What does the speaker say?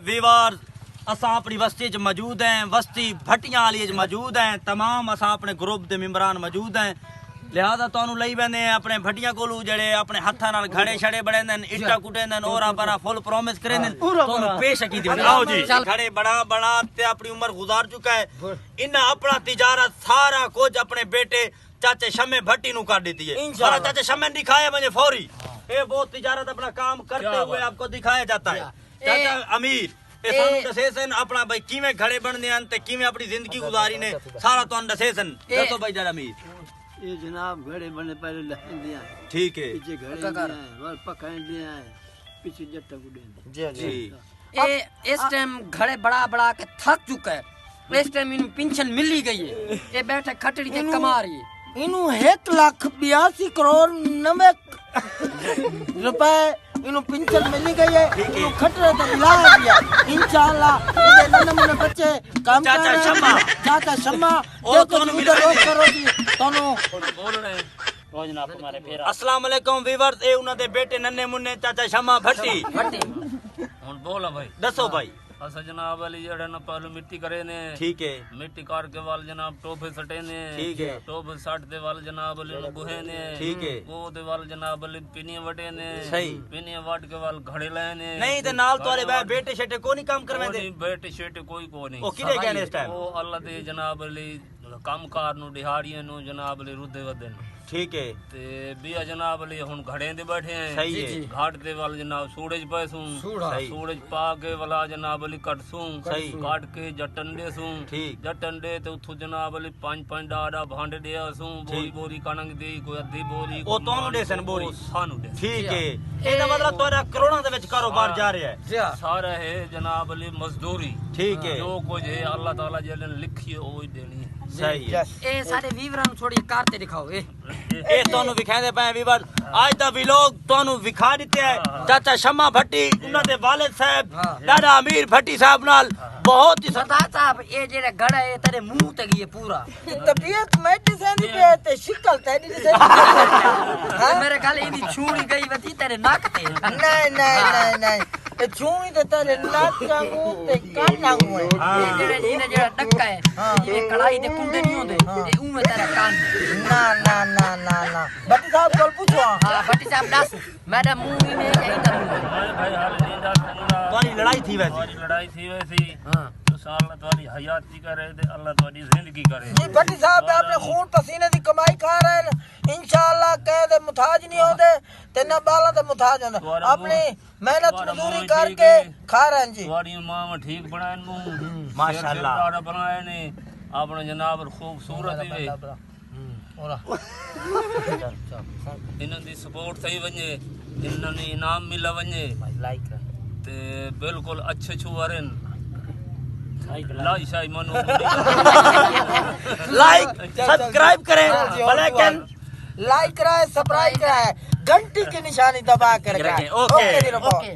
वीवार असां अपनी बस्ती च मौजूद हैं, बस्ती भट्टियां वाली च मौजूद हैं। तमाम असां अपने ग्रुप दे मेंबरान मौजूद हैं, लिहाजा तुहानू लई वेंदे हैं अपने भट्टियां कोलू जेड़े अपने हत्थां नाल घड़े छड़े बड़ेंदे न, इट्टा कुटेंदे न, ओरा परा फुल प्रॉमिस करेंदे न। तुहानू पेश की दी आओ जी। घड़े बड़ा बड़ा ते अपनी उम्र गुजार चुका है। इन्ना अपना तिजारत सारा कुछ अपने बेटे चाचे शमे भट्टी नु कर देती है। और चाचे शमे दिखाया मुझे फौरी ये बहुत तिजारत अपना काम करते हुए आपको दिखाया जाता है। चाचा अमीर अपना भाई किवें घड़े बनदे हन ते किवें अपनी जिंदगी गुजारी ने सारा तुहानू दसे सन। दसो भाई जरा अमीर। ये जनाब घड़े बने पहले लहंदे हैं, ठीक है, पीछे घड़े हैं, और पकाएंदे हैं, पीछे जट्टा गुडे जी। इस टाइम घड़े बड़ा बड़ा के थक चुका है। इस टाइम इन पेंशन मिल ही गई है। ये बैठे खटड़ी के कमा रही है। इनू 1,82 करोड़ 90 रुपए इनू पेंशन मिली गई है। इनू खटरे तो मिला दिया इंशाल्लाह। ये नन्हे मुन्ने बच्चे काम कर रहे हैं। चाचा शम्मा ओ तोनु मिला करो जी तोनु बोल रहे हैं रोज ना तुम्हारे फेरा। अस्सलाम वालेकुम वीवर्स, ए उना दे बेटे नन्हे मुन्ने चाचा शम्मा भट्टी हुन बोला भाई। दसो भाई। असा जनाब अली जड़े ना पहले मिट्टी करे ने, ठीक है, मिट्टी कार के वाल जनाब टोफे सटे ने, ठीक है, टोफे सट दे वाल जनाब अली गुहे ने, ठीक है, वो दे वाल जनाब अली पिनिया वटे ने, सही, पिनिया वाट के वाल घड़े लाए ने। नहीं ते नाल तोरे भाई बेटे शेटे को नहीं काम करवे दे? बेटे शेटे कोई को नहीं। ओ किरे कहने इस टाइम? ओ अल्लाह दे जनाब अली कामकार नु दिहाड़ियां नु जनाब अली रुदे वदन, ठीक है, ते बिया जनाब अली हुन घड़े दे बैठे हैं। सही है, घाट दे वाल जनाब सूरज पैसूं, सूरज पा के वाला जनाब अली कटसूं, सही, काट के जटन दे सूं, ठीक, जटन दे ते उथु जनाब अली 5-5 डाडा भांडे दे आसूं, बोरी बोरी कणक दे, कोई अद्धी बोरी, ओ तोनु दे सन बोरी, सानू दे, ठीक है। ਇਹਦਾ मतलब तोरा करोड़ों दे विच कारोबार जा रहा है। सारा है जनाब अली मजदूरी, ठीक है, जो कुछ है अल्लाह ताला जेने लिखी है वो ही देनी है। सही है। ए सारे वीवरां थोड़ी कारते दिखाओ। ए तोनु विखांदे पे वीवर आज दा व्लॉग तोनु विखा दिते है। चाचा शम्मा भट्टी उन्हां दे वालिद साहब दादा अमीर भट्टी साहब नाल बहुत ही सरदार साहब ये जेड़ा घड़ा है तेरे मुंह तक ये पूरा तबीयत मेडिसिन दी पे ते शिकल तेरी दी मेरे गल इदी छूड़ी गई वती तेरे नाक ते। नहीं नहीं नहीं नहीं ए छूनी ते तेरे नाक वांगू ते कान वांगू है। ये जेड़ा डक्का है ये कढ़ाई दे कुंडे नहीं होंदे ये उमे तेरा कान। ना ना ना ना ना भट्टी साहब कल पूछो। हां भट्टी साहब दस मेरा मुंह ही में यही दम भाई हाल नींदा तुम्हारी लड़ाई थी वैसे, तुम्हारी लड़ाई थी वैसी। हां तो साल तुम्हारी हयाती करे ते अल्लाह तुम्हारी जिंदगी करे। जी भट्टी साहब अपने खून पसीने दी कमाई खा रहे हैं इंशाल्लाह। कह दे मुताज नहीं होते ते ना बाला ते मुताज होंदा अपनी मेहनत मजदूरी करके खा रहे हैं जी। तुम्हारी मां ठीक बनाए मुंह माशाल्लाह बनाए ने अपने जनाब खूबसूरत ही वे इन्हां दी सपोर्ट सही वने इन्हां ने इनाम मिला वने लाइक ते बिल्कुल अच्छे छुवरन लाई शाई मनो लाइक सब्सक्राइब करें लेकिन लाइक कराए सब्सक्राइब कराए घंटी की निशानी दबा कर रखें। ओके।